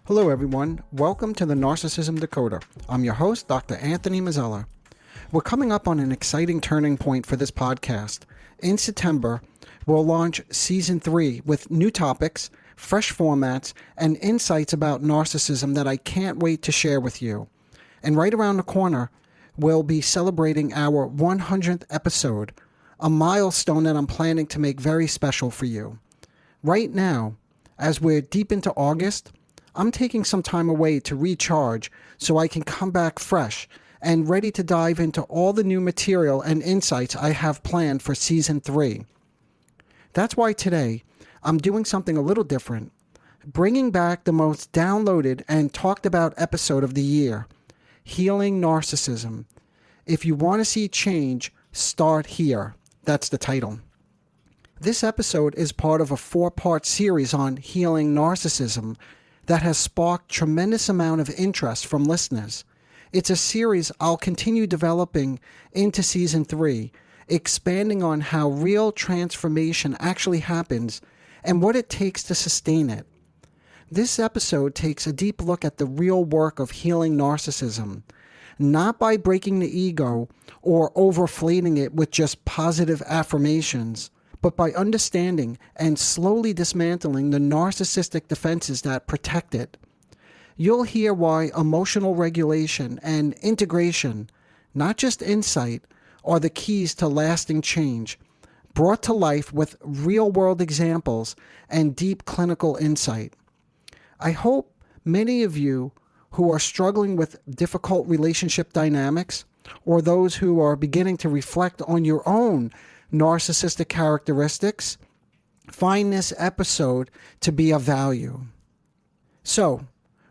Hello everyone, welcome to the Narcissism Decoder. I'm your host, Dr. Anthony Mazzella. We're coming up on an exciting turning point for this podcast. In September, we'll launch Season 3 with new topics, fresh formats, and insights about narcissism that I can't wait to share with you. And right around the corner, we'll be celebrating our 100th episode, a milestone that I'm planning to make very special for you. Right now, as we're deep into August, I'm taking some time away to recharge so I can come back fresh and ready to dive into all the new material and insights I have planned for Season 3. That's why today I'm doing something a little different, bringing back the most downloaded and talked about episode of the year, Healing Narcissism. If you want to see change, start here. That's the title. This episode is part of a 4-part series on healing narcissism that has sparked tremendous amount of interest from listeners. It's a series I'll continue developing into Season 3, expanding on how real transformation actually happens and what it takes to sustain it. This episode takes a deep look at the real work of healing narcissism, not by breaking the ego or overflating it with just positive affirmations, but by understanding and slowly dismantling the narcissistic defenses that protect it. You'll hear why emotional regulation and integration, not just insight, are the keys to lasting change, brought to life with real-world examples and deep clinical insight. I hope many of you who are struggling with difficult relationship dynamics, or those who are beginning to reflect on your own narcissistic characteristics, find this episode to be of value. So,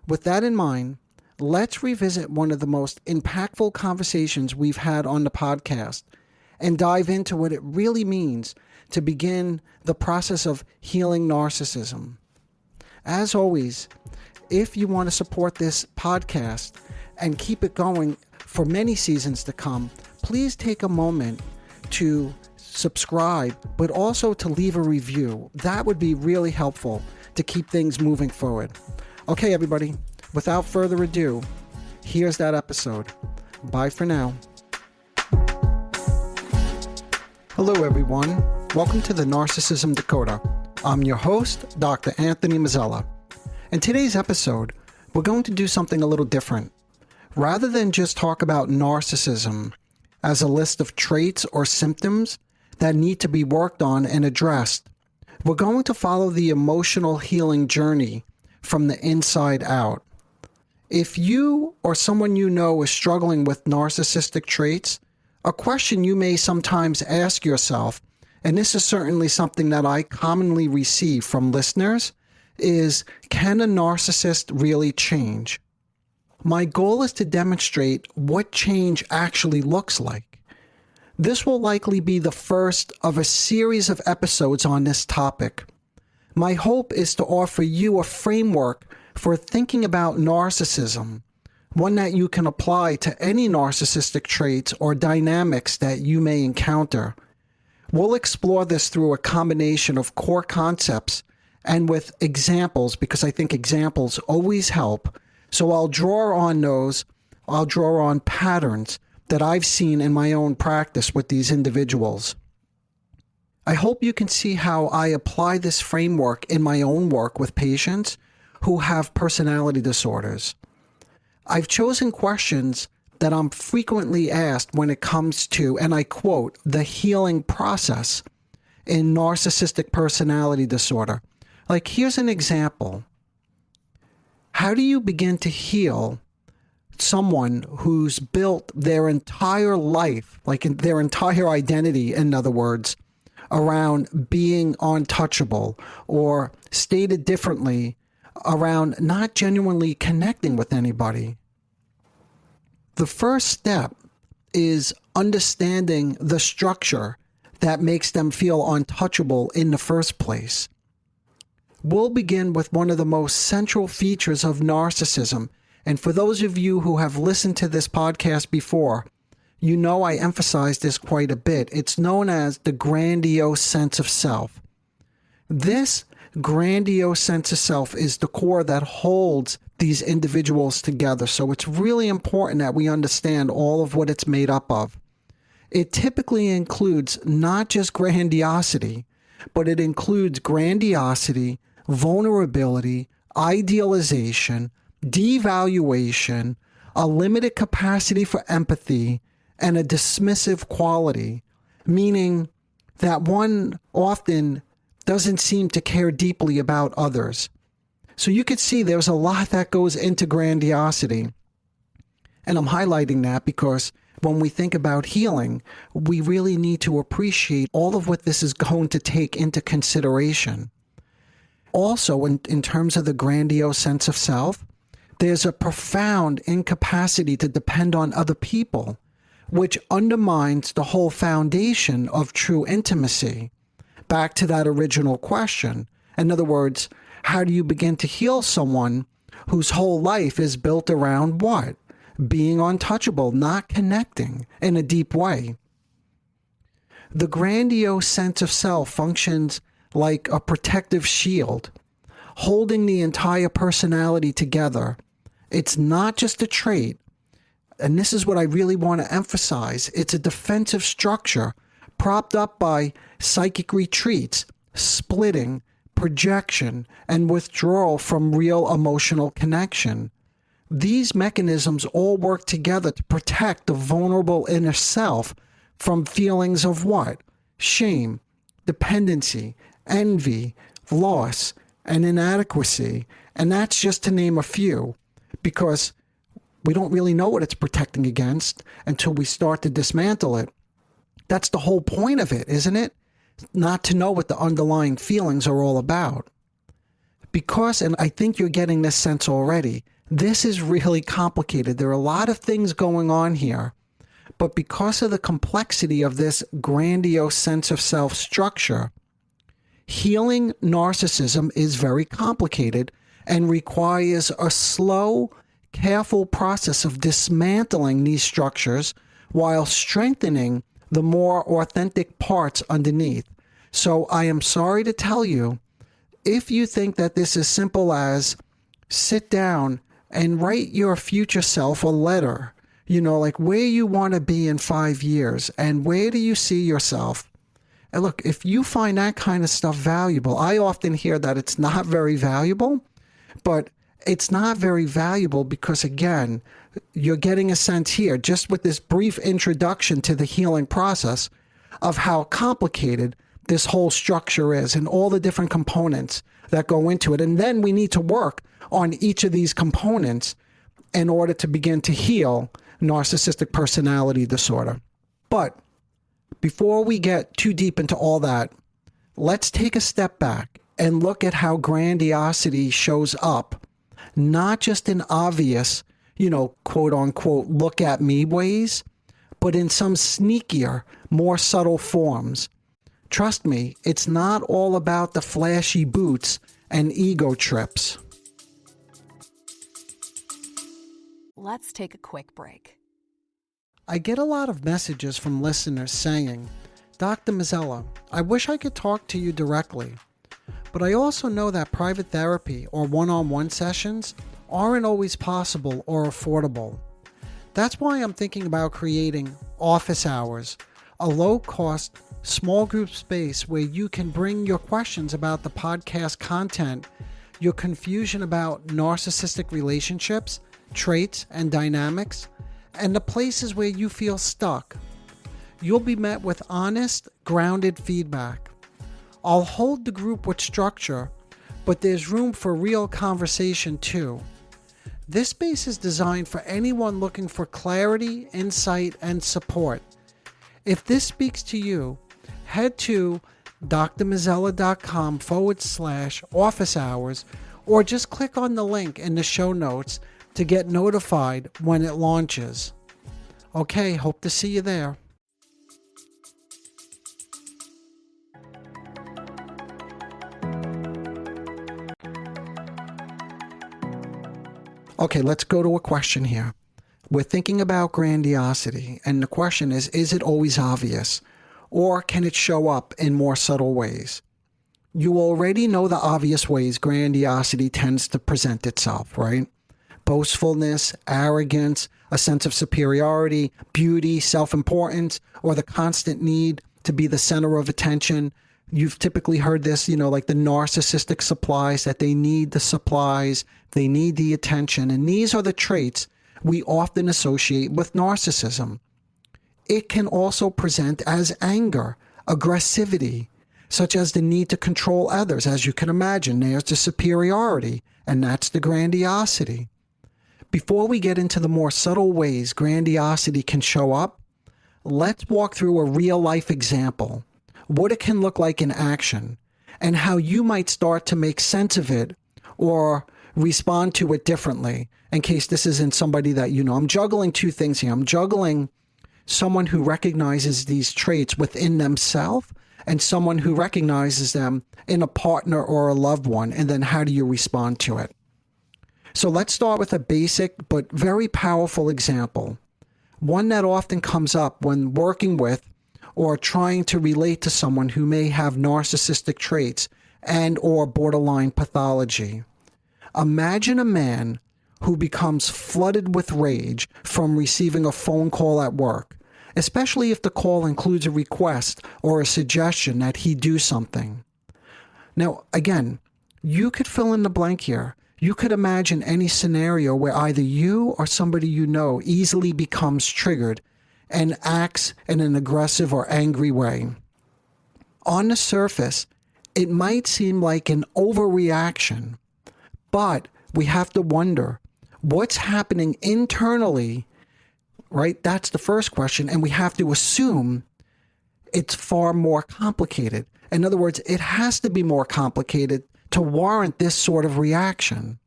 with that in mind, let's revisit one of the most impactful conversations we've had on the podcast and dive into what it really means to begin the process of healing narcissism. As always, if you want to support this podcast and keep it going for many seasons to come, please take a moment to subscribe, but also to leave a review. That would be really helpful to keep things moving forward. Okay, everybody, without further ado, here's that episode. Bye for now. Hello, everyone. Welcome to the Narcissism Decoder. I'm your host, Dr. Anthony Mazzella. In today's episode, we're going to do something a little different. Rather than just talk about narcissism as a list of traits or symptoms that need to be worked on and addressed, we're going to follow the emotional healing journey from the inside out. If you or someone you know is struggling with narcissistic traits, a question you may sometimes ask yourself, and this is certainly something that I commonly receive from listeners, is, can a narcissist really change? My goal is to demonstrate what change actually looks like. This will likely be the first of a series of episodes on this topic. My hope is to offer you a framework for thinking about narcissism, one that you can apply to any narcissistic traits or dynamics that you may encounter. We'll explore this through a combination of core concepts and with examples, because I think examples always help. So I'll draw on patterns that I've seen in my own practice with these individuals. I hope you can see how I apply this framework in my own work with patients who have personality disorders. I've chosen questions that I'm frequently asked when it comes to, and I quote, the healing process in narcissistic personality disorder. Like, here's an example. How do you begin to heal someone who's built their entire life, like in their entire identity, in other words, around being untouchable, or stated differently, around not genuinely connecting with anybody? The first step is understanding the structure that makes them feel untouchable in the first place. We'll begin with one of the most central features of narcissism. And for those of you who have listened to this podcast before, you know I emphasize this quite a bit. It's known as the grandiose sense of self. This grandiose sense of self is the core that holds these individuals together. So it's really important that we understand all of what it's made up of. It typically includes not just grandiosity, but it includes grandiosity, vulnerability, idealization, devaluation, a limited capacity for empathy, and a dismissive quality, meaning that one often doesn't seem to care deeply about others. So you could see there's a lot that goes into grandiosity. And I'm highlighting that because when we think about healing, we really need to appreciate all of what this is going to take into consideration. Also, in terms of the grandiose sense of self, there's a profound incapacity to depend on other people, which undermines the whole foundation of true intimacy. Back to that original question. In other words, how do you begin to heal someone whose whole life is built around what? Being untouchable, not connecting in a deep way. The grandiose sense of self functions like a protective shield, holding the entire personality together. It's not just a trait, and this is what I really want to emphasize. It's a defensive structure propped up by psychic retreats, splitting, projection, and withdrawal from real emotional connection. These mechanisms all work together to protect the vulnerable inner self from feelings of what? Shame, dependency, envy, loss, and inadequacy. And that's just to name a few, because we don't really know what it's protecting against until we start to dismantle it. That's the whole point of it, isn't it? Not to know what the underlying feelings are all about. Because, and I think you're getting this sense already, this is really complicated. There are a lot of things going on here. But because of the complexity of this grandiose sense of self structure, healing narcissism is very complicated and requires a slow, careful process of dismantling these structures while strengthening the more authentic parts underneath. So I am sorry to tell you, if you think that this is simple as sit down and write your future self a letter, like where you want to be in 5 years and where do you see yourself? And look, if you find that kind of stuff valuable, I often hear that it's not very valuable, but it's not very valuable because, again, you're getting a sense here, just with this brief introduction to the healing process, of how complicated this whole structure is and all the different components that go into it. And then we need to work on each of these components in order to begin to heal narcissistic personality disorder. But before we get too deep into all that, let's take a step back and look at how grandiosity shows up, not just in obvious, quote unquote, look at me ways, but in some sneakier, more subtle forms. Trust me, it's not all about the flashy boots and ego trips. Let's take a quick break. I get a lot of messages from listeners saying, Dr. Mazzella, I wish I could talk to you directly, but I also know that private therapy or one-on-one sessions aren't always possible or affordable. That's why I'm thinking about creating office hours, a low-cost, small group space where you can bring your questions about the podcast content, your confusion about narcissistic relationships, traits, and dynamics, and the places where you feel stuck. You'll be met with honest, grounded feedback. I'll hold the group with structure, but there's room for real conversation too. This space is designed for anyone looking for clarity, insight, and support. If this speaks to you, head to drmazzella.com/office hours or just click on the link in the show notes to get notified when it launches. Okay, hope to see you there. Okay, let's go to a question here. We're thinking about grandiosity, and the question is it always obvious? Or can it show up in more subtle ways? You already know the obvious ways grandiosity tends to present itself, right? boastfulness, arrogance, a sense of superiority, beauty, self-importance, or the constant need to be the center of attention. You've typically heard this, like the narcissistic supplies, that they need the supplies, they need the attention. And these are the traits we often associate with narcissism. It can also present as anger, aggressivity, such as the need to control others. As you can imagine, there's the superiority, and that's the grandiosity. Before we get into the more subtle ways grandiosity can show up, let's walk through a real-life example, what it can look like in action, and how you might start to make sense of it or respond to it differently, in case this isn't somebody that you know. I'm juggling two things here. I'm juggling someone who recognizes these traits within themselves and someone who recognizes them in a partner or a loved one, and then how do you respond to it? So let's start with a basic but very powerful example, one that often comes up when working with or trying to relate to someone who may have narcissistic traits and or borderline pathology. Imagine a man who becomes flooded with rage from receiving a phone call at work, especially if the call includes a request or a suggestion that he do something. Now, again, you could fill in the blank here. You could imagine any scenario where either you or somebody you know easily becomes triggered and acts in an aggressive or angry way. On the surface, it might seem like an overreaction, but we have to wonder what's happening internally, right? That's the first question. And we have to assume it's far more complicated. In other words, it has to be more complicated to warrant this sort of reaction.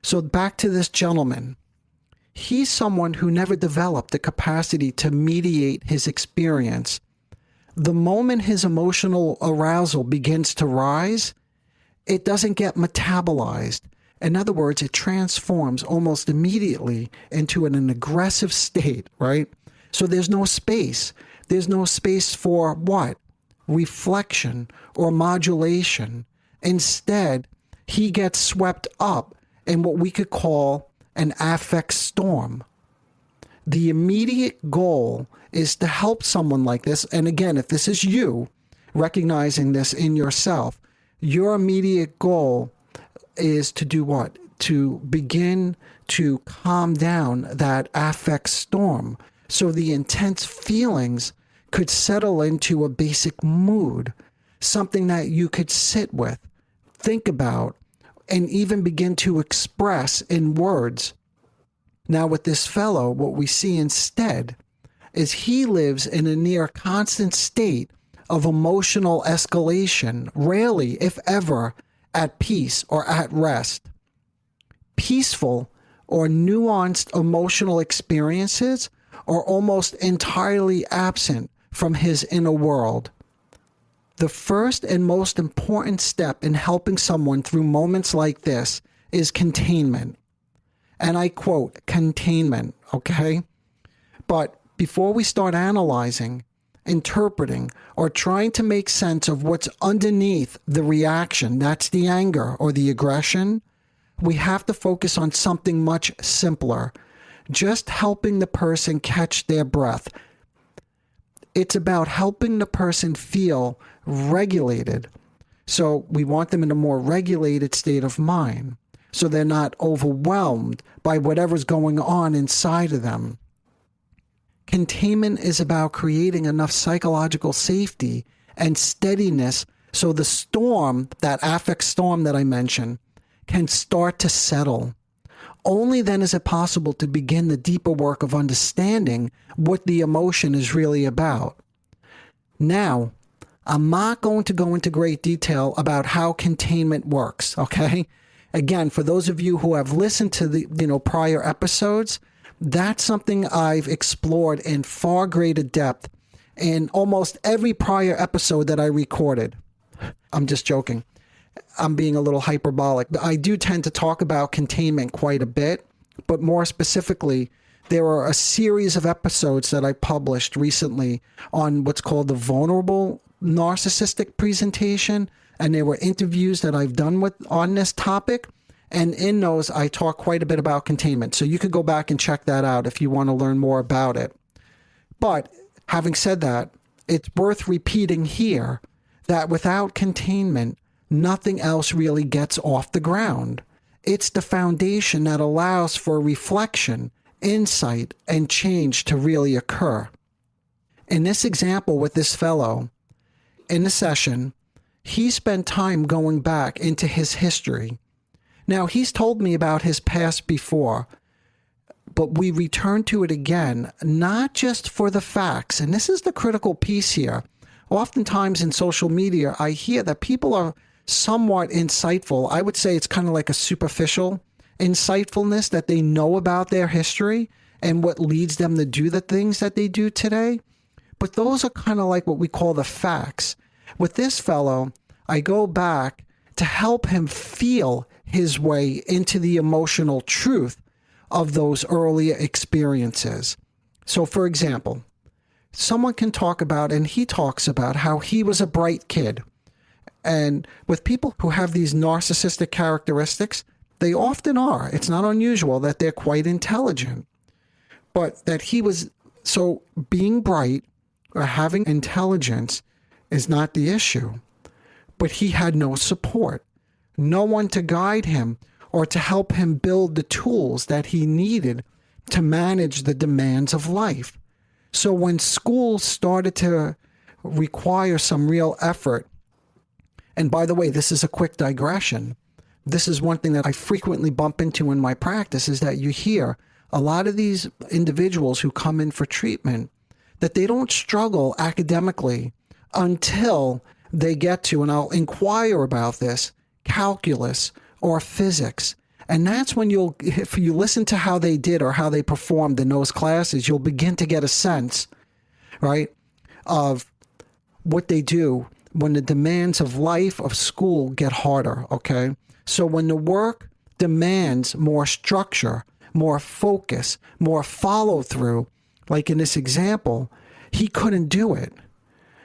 So back to this gentleman. He's someone who never developed the capacity to mediate his experience. The moment his emotional arousal begins to rise, it doesn't get metabolized. In other words, it transforms almost immediately into an aggressive state, right? So there's no space. There's no space for what? Reflection or modulation. Instead, he gets swept up in what we could call an affect storm. The immediate goal is to help someone like this. And again, if this is you, recognizing this in yourself, your immediate goal is to do what? To begin to calm down that affect storm so the intense feelings could settle into a basic mood, something that you could sit with, think about, and even begin to express in words. Now with this fellow, what we see instead is he lives in a near constant state of emotional escalation, rarely, if ever, at peace or at rest. Peaceful or nuanced emotional experiences are almost entirely absent from his inner world. The first and most important step in helping someone through moments like this is containment. And I quote, containment, okay? But before we start analyzing, interpreting, or trying to make sense of what's underneath the reaction, that's the anger or the aggression, we have to focus on something much simpler, just helping the person catch their breath. It's about helping the person feel regulated. So we want them in a more regulated state of mind, so they're not overwhelmed by whatever's going on inside of them. Containment is about creating enough psychological safety and steadiness so the storm, that affect storm that I mentioned, can start to settle. Only then is it possible to begin the deeper work of understanding what the emotion is really about. Now, I'm not going to go into great detail about how containment works, okay? Again, for those of you who have listened to the prior episodes, that's something I've explored in far greater depth in almost every prior episode that I recorded. I'm just joking. I'm being a little hyperbolic. I do tend to talk about containment quite a bit, but more specifically, there are a series of episodes that I published recently on what's called the vulnerable narcissistic presentation, and there were interviews that I've done on this topic, And in those, I talk quite a bit about containment. So you could go back and check that out if you want to learn more about it. But having said that, it's worth repeating here that without containment, nothing else really gets off the ground. It's the foundation that allows for reflection, insight, and change to really occur. In this example with this fellow, in the session, he spent time going back into his history. Now, he's told me about his past before, but we return to it again, not just for the facts. And this is the critical piece here. Oftentimes in social media, I hear that people are somewhat insightful. I would say it's kind of like a superficial insightfulness, that they know about their history and what leads them to do the things that they do today. But those are kind of like what we call the facts. With this fellow, I go back to help him feel his way into the emotional truth of those earlier experiences. So, for example, someone can talk about, and he talks about how he was a bright kid. And with people who have these narcissistic characteristics, they often are. It's not unusual that they're quite intelligent. But that he was, so being bright or having intelligence is not the issue. But he had no support, no one to guide him or to help him build the tools that he needed to manage the demands of life. So when school started to require some real effort, and by the way, this is a quick digression. This is one thing that I frequently bump into in my practice, is that you hear a lot of these individuals who come in for treatment, that they don't struggle academically until they get to, and I'll inquire about this, calculus or physics. And that's when if you listen to how they did or how they performed in those classes, you'll begin to get a sense, right, of what they do when the demands of life, of school, get harder, okay? So when the work demands more structure, more focus, more follow-through, like in this example, he couldn't do it.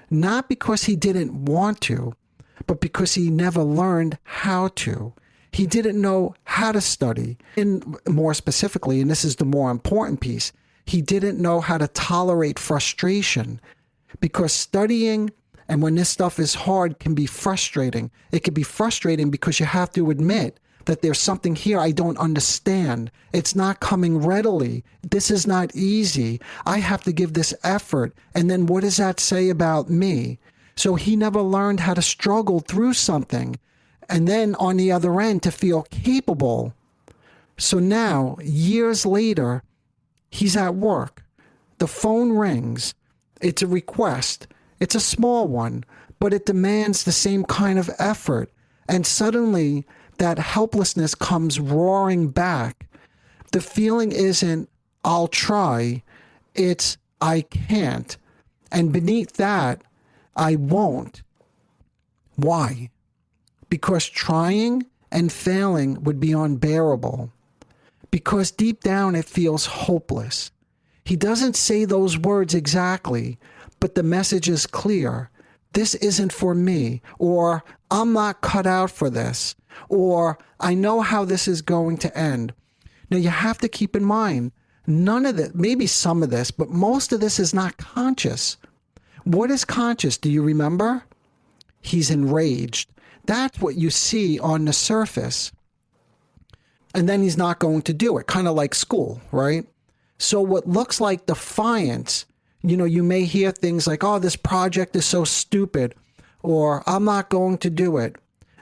Not because he didn't want to, but because he never learned how to. He didn't know how to study. And more specifically, and this is the more important piece, he didn't know how to tolerate frustration, because studying, and when this stuff is hard, can be frustrating. It can be frustrating because you have to admit that there's something here I don't understand. It's not coming readily. This is not easy. I have to give this effort. And then what does that say about me? So he never learned how to struggle through something. And then on the other end, to feel capable. So now, years later, he's at work. The phone rings. It's a request. It's a small one, but it demands the same kind of effort. And suddenly, that helplessness comes roaring back. The feeling isn't, I'll try. It's, I can't. And beneath that, I won't. Why? Because trying and failing would be unbearable. Because deep down it feels hopeless. He doesn't say those words exactly, but the message is clear. This isn't for me, or I'm not cut out for this, or I know how this is going to end. Now you have to keep in mind, none of this, maybe some of this, but most of this is not conscious. What is conscious? Do you remember? He's enraged. That's what you see on the surface. And then he's not going to do it, kind of like school, right? So what looks like defiance, you may hear things like, oh, this project is so stupid, or I'm not going to do it.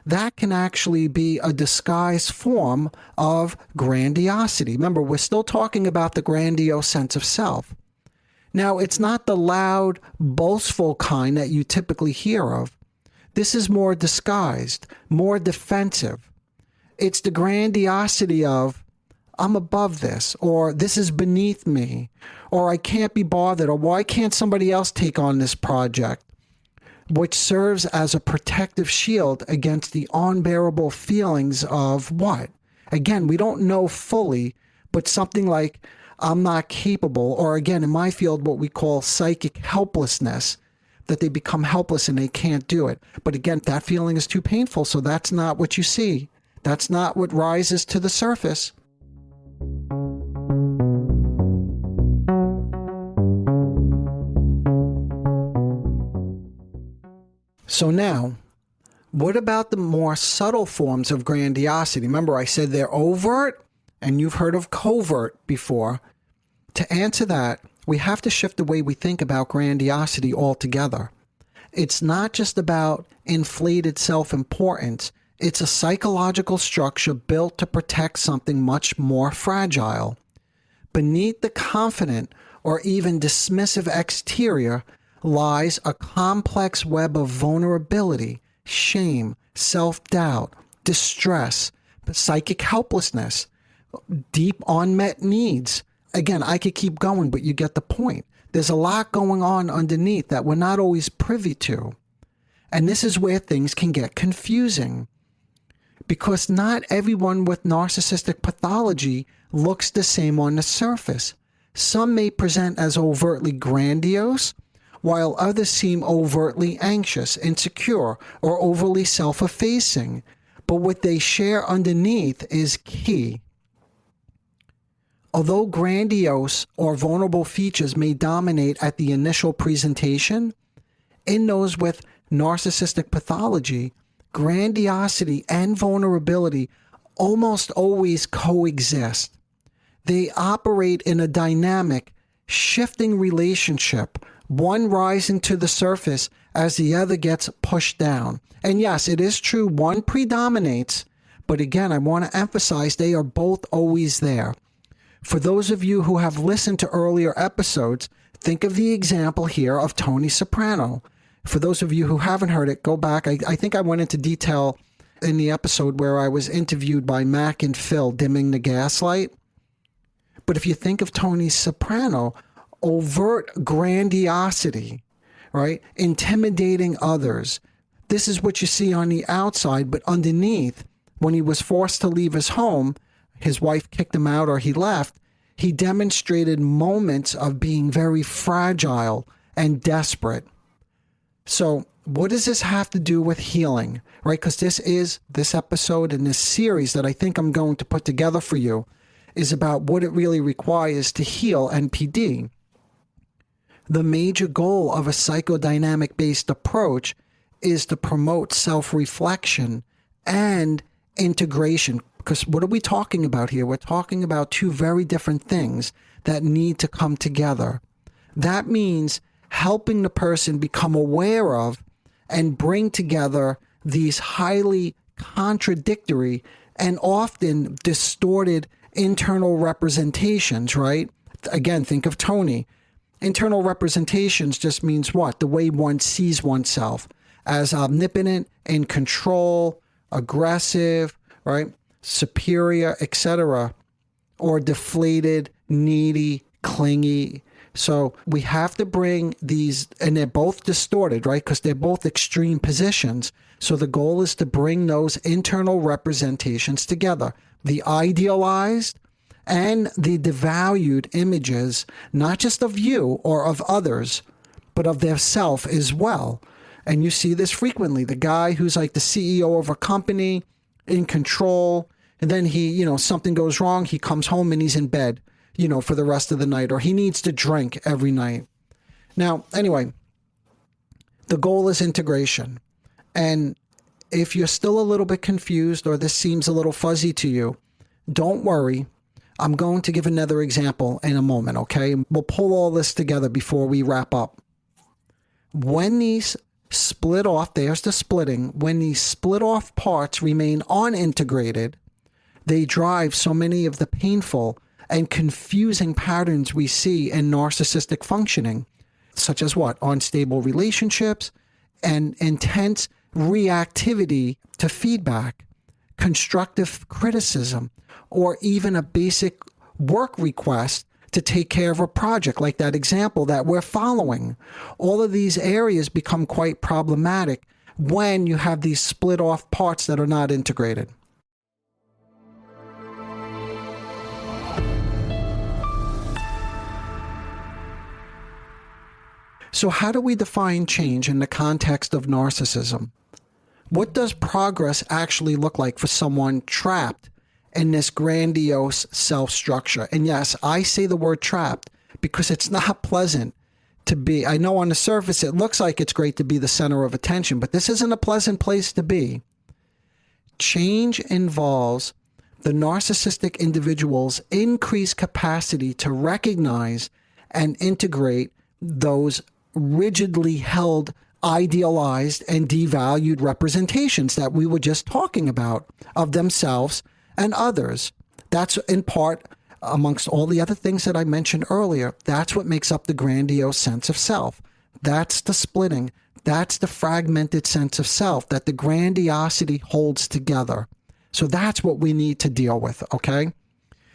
That can actually be a disguised form of grandiosity. Remember, we're still talking about the grandiose sense of self. Now, it's not the loud, boastful kind that you typically hear of. This is more disguised, more defensive. It's the grandiosity of, I'm above this, or this is beneath me, or I can't be bothered, or why can't somebody else take on this project? Which serves as a protective shield against the unbearable feelings of what? Again, we don't know fully, but something like, I'm not capable, or again, in my field, what we call psychic helplessness, that they become helpless and they can't do it. But again, that feeling is too painful, so that's not what you see. That's not what rises to the surface. So now, what about the more subtle forms of grandiosity? Remember, I said they're overt, and you've heard of covert before. To answer that, we have to shift the way we think about grandiosity altogether. It's not just about inflated self-importance. It's a psychological structure built to protect something much more fragile. Beneath the confident or even dismissive exterior lies a complex web of vulnerability, shame, self-doubt, distress, psychic helplessness, deep unmet needs. Again, I could keep going, but you get the point. There's a lot going on underneath that we're not always privy to. And this is where things can get confusing. Because not everyone with narcissistic pathology looks the same on the surface. Some may present as overtly grandiose, while others seem overtly anxious, insecure, or overly self-effacing. But what they share underneath is key. Although grandiose or vulnerable features may dominate at the initial presentation, in those with narcissistic pathology, grandiosity and vulnerability almost always coexist. They operate in a dynamic, shifting relationship, one rising to the surface as the other gets pushed down. And yes, it is true, one predominates, but again, I want to emphasize they are both always there. For those of you who have listened to earlier episodes, think of the example here of Tony Soprano. For those of you who haven't heard it, go back. I think I went into detail in the episode where I was interviewed by Mac and Phil, Dimming the Gaslight. But if you think of Tony Soprano, overt grandiosity, right? Intimidating others. This is what you see on the outside, but underneath, when he was forced to leave his home, his wife kicked him out or he left, he demonstrated moments of being very fragile and desperate. So what does this have to do with healing, right? Because this episode and this series that I think I'm going to put together for you is about what it really requires to heal NPD. The major goal of a psychodynamic-based approach is to promote self-reflection and integration. Because what are we talking about here? We're talking about two very different things that need to come together. That means helping the person become aware of and bring together these highly contradictory and often distorted internal representations, right? Again, think of Tony. Internal representations just means what? The way one sees oneself as omnipotent, in control, aggressive, right? Superior, etc., or deflated, needy, clingy. So we have to bring these, and they're both distorted, right? Because they're both extreme positions. So the goal is to bring those internal representations together. The idealized and the devalued images, not just of you or of others, but of their self as well. And you see this frequently. The guy who's like the CEO of a company, in control, and then he, something goes wrong, he comes home and he's in bed, for the rest of the night, or he needs to drink every night. Now, anyway, the goal is integration. And if you're still a little bit confused or this seems a little fuzzy to you, don't worry. I'm going to give another example in a moment, okay? We'll pull all this together before we wrap up. When these split off, there's the splitting, when these split off parts remain unintegrated, they drive so many of the painful and confusing patterns we see in narcissistic functioning, such as what? Unstable relationships and intense reactivity to feedback, constructive criticism, or even a basic work request to take care of a project like that example that we're following. All of these areas become quite problematic when you have these split off parts that are not integrated. So how do we define change in the context of narcissism? What does progress actually look like for someone trapped in this grandiose self-structure? And yes, I say the word trapped because it's not pleasant to be. I know on the surface it looks like it's great to be the center of attention, but this isn't a pleasant place to be. Change involves the narcissistic individual's increased capacity to recognize and integrate those rigidly held, idealized, and devalued representations that we were just talking about of themselves and others. That's in part, amongst all the other things that I mentioned earlier, that's what makes up the grandiose sense of self. That's the splitting. That's the fragmented sense of self that the grandiosity holds together. So that's what we need to deal with, okay?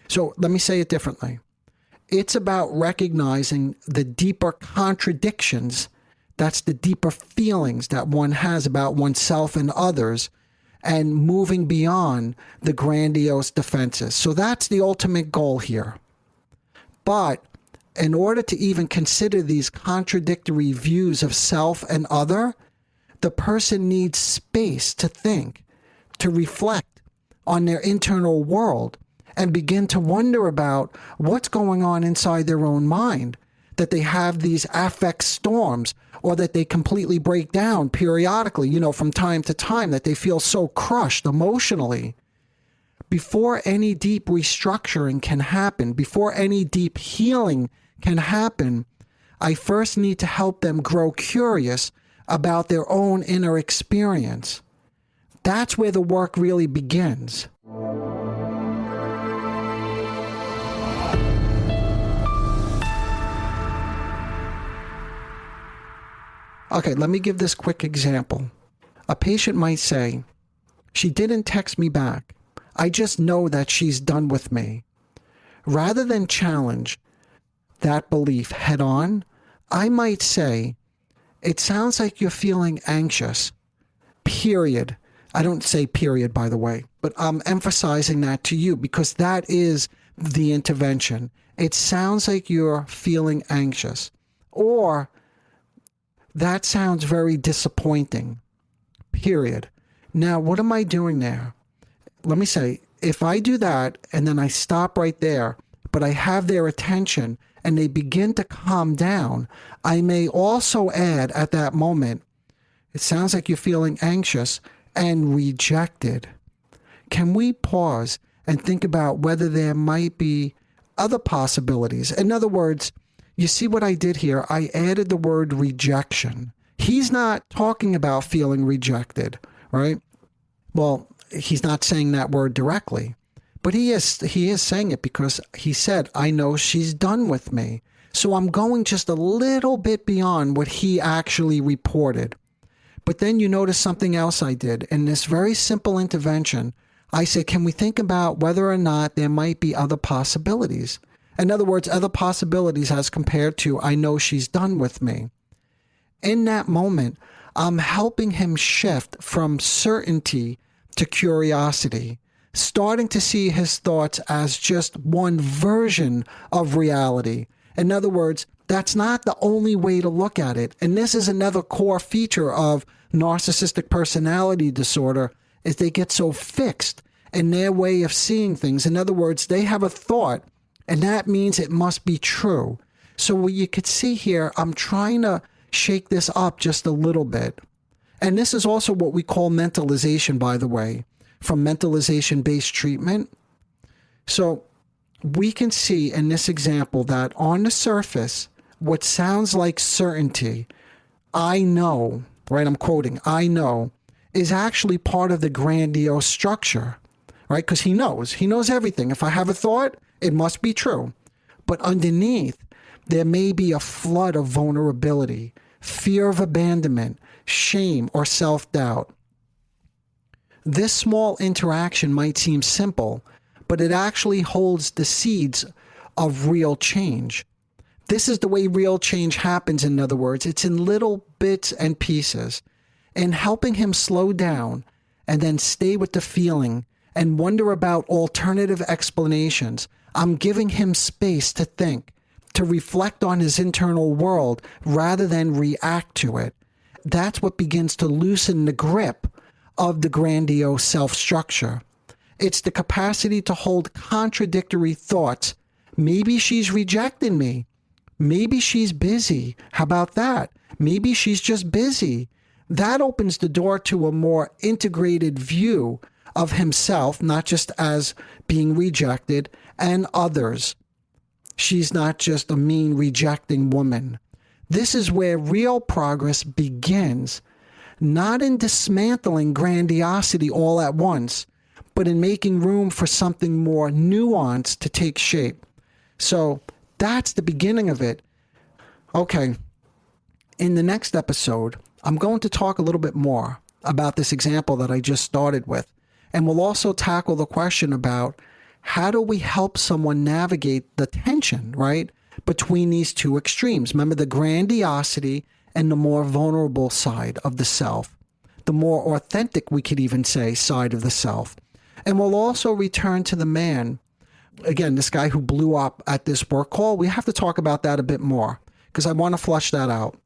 So let me say it differently. It's about recognizing the deeper contradictions, that's the deeper feelings that one has about oneself and others, and moving beyond the grandiose defenses. So that's the ultimate goal here. But in order to even consider these contradictory views of self and other, the person needs space to think, to reflect on their internal world, and begin to wonder about what's going on inside their own mind, that they have these affect storms, or that they completely break down periodically, from time to time, that they feel so crushed emotionally. Before any deep restructuring can happen, before any deep healing can happen, I first need to help them grow curious about their own inner experience. That's where the work really begins. Okay, let me give this quick example. A patient might say, "She didn't text me back. I just know that she's done with me." Rather than challenge that belief head on, I might say, "It sounds like you're feeling anxious. Period." I don't say period, by the way, but I'm emphasizing that to you because that is the intervention. It sounds like you're feeling anxious. Or, that sounds very disappointing. Period. Now, what am I doing there? Let me say, if I do that and then I stop right there, but I have their attention and they begin to calm down, I may also add at that moment, "It sounds like you're feeling anxious and rejected." Can we pause and think about whether there might be other possibilities? In other words, you see what I did here? I added the word rejection. He's not talking about feeling rejected, right? Well, he's not saying that word directly, but he is saying it because he said, "I know she's done with me." So I'm going just a little bit beyond what he actually reported. But then you notice something else I did. In this very simple intervention, I said, can we think about whether or not there might be other possibilities? In other words, other possibilities as compared to, "I know she's done with me." In that moment, I'm helping him shift from certainty to curiosity, starting to see his thoughts as just one version of reality. In other words, that's not the only way to look at it. And this is another core feature of narcissistic personality disorder, is they get so fixed in their way of seeing things. In other words, they have a thought, and that means it must be true. So what you could see here, I'm trying to shake this up just a little bit. And this is also what we call mentalization, by the way, from mentalization-based treatment. So we can see in this example that on the surface, what sounds like certainty, "I know," right? I'm quoting, "I know," is actually part of the grandiose structure, right? Because he knows everything. If I have a thought, it must be true. But underneath, there may be a flood of vulnerability, fear of abandonment, shame, or self-doubt. This small interaction might seem simple, but it actually holds the seeds of real change. This is the way real change happens, in other words. It's in little bits and pieces. In helping him slow down and then stay with the feeling and wonder about alternative explanations, I'm giving him space to think, to reflect on his internal world rather than react to it. That's what begins to loosen the grip of the grandiose self-structure. It's the capacity to hold contradictory thoughts. Maybe she's rejecting me. Maybe she's busy. How about that? Maybe she's just busy. That opens the door to a more integrated view of himself, not just as being rejected, and others. She's not just a mean, rejecting woman. This is where real progress begins, not in dismantling grandiosity all at once, but in making room for something more nuanced to take shape. So that's the beginning of it. Okay, in the next episode, I'm going to talk a little bit more about this example that I just started with. And we'll also tackle the question about how do we help someone navigate the tension, right, between these two extremes. Remember, the grandiosity and the more vulnerable side of the self, the more authentic, we could even say, side of the self. And we'll also return to the man. Again, this guy who blew up at this work call, we have to talk about that a bit more because I want to flush that out.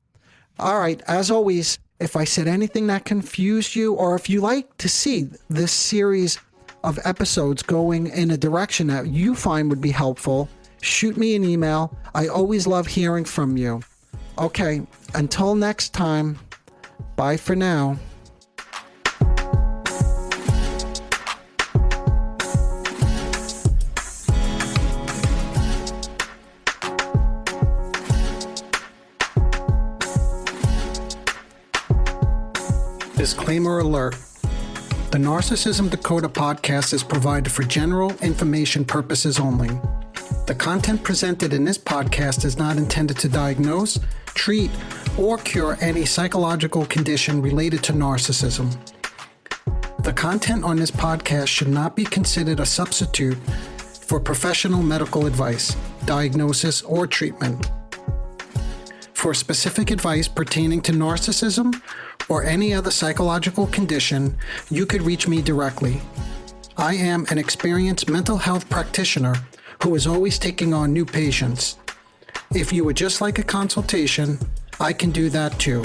All right, as always, if I said anything that confused you, or if you like to see this series of episodes going in a direction that you find would be helpful, shoot me an email. I always love hearing from you. Okay, until next time, bye for now. Disclaimer alert. The Narcissism Decoder podcast is provided for general information purposes only. The content presented in this podcast is not intended to diagnose, treat, or cure any psychological condition related to narcissism. The content on this podcast should not be considered a substitute for professional medical advice, diagnosis, or treatment. For specific advice pertaining to narcissism or any other psychological condition, you could reach me directly. I am an experienced mental health practitioner who is always taking on new patients. If you would just like a consultation, I can do that too.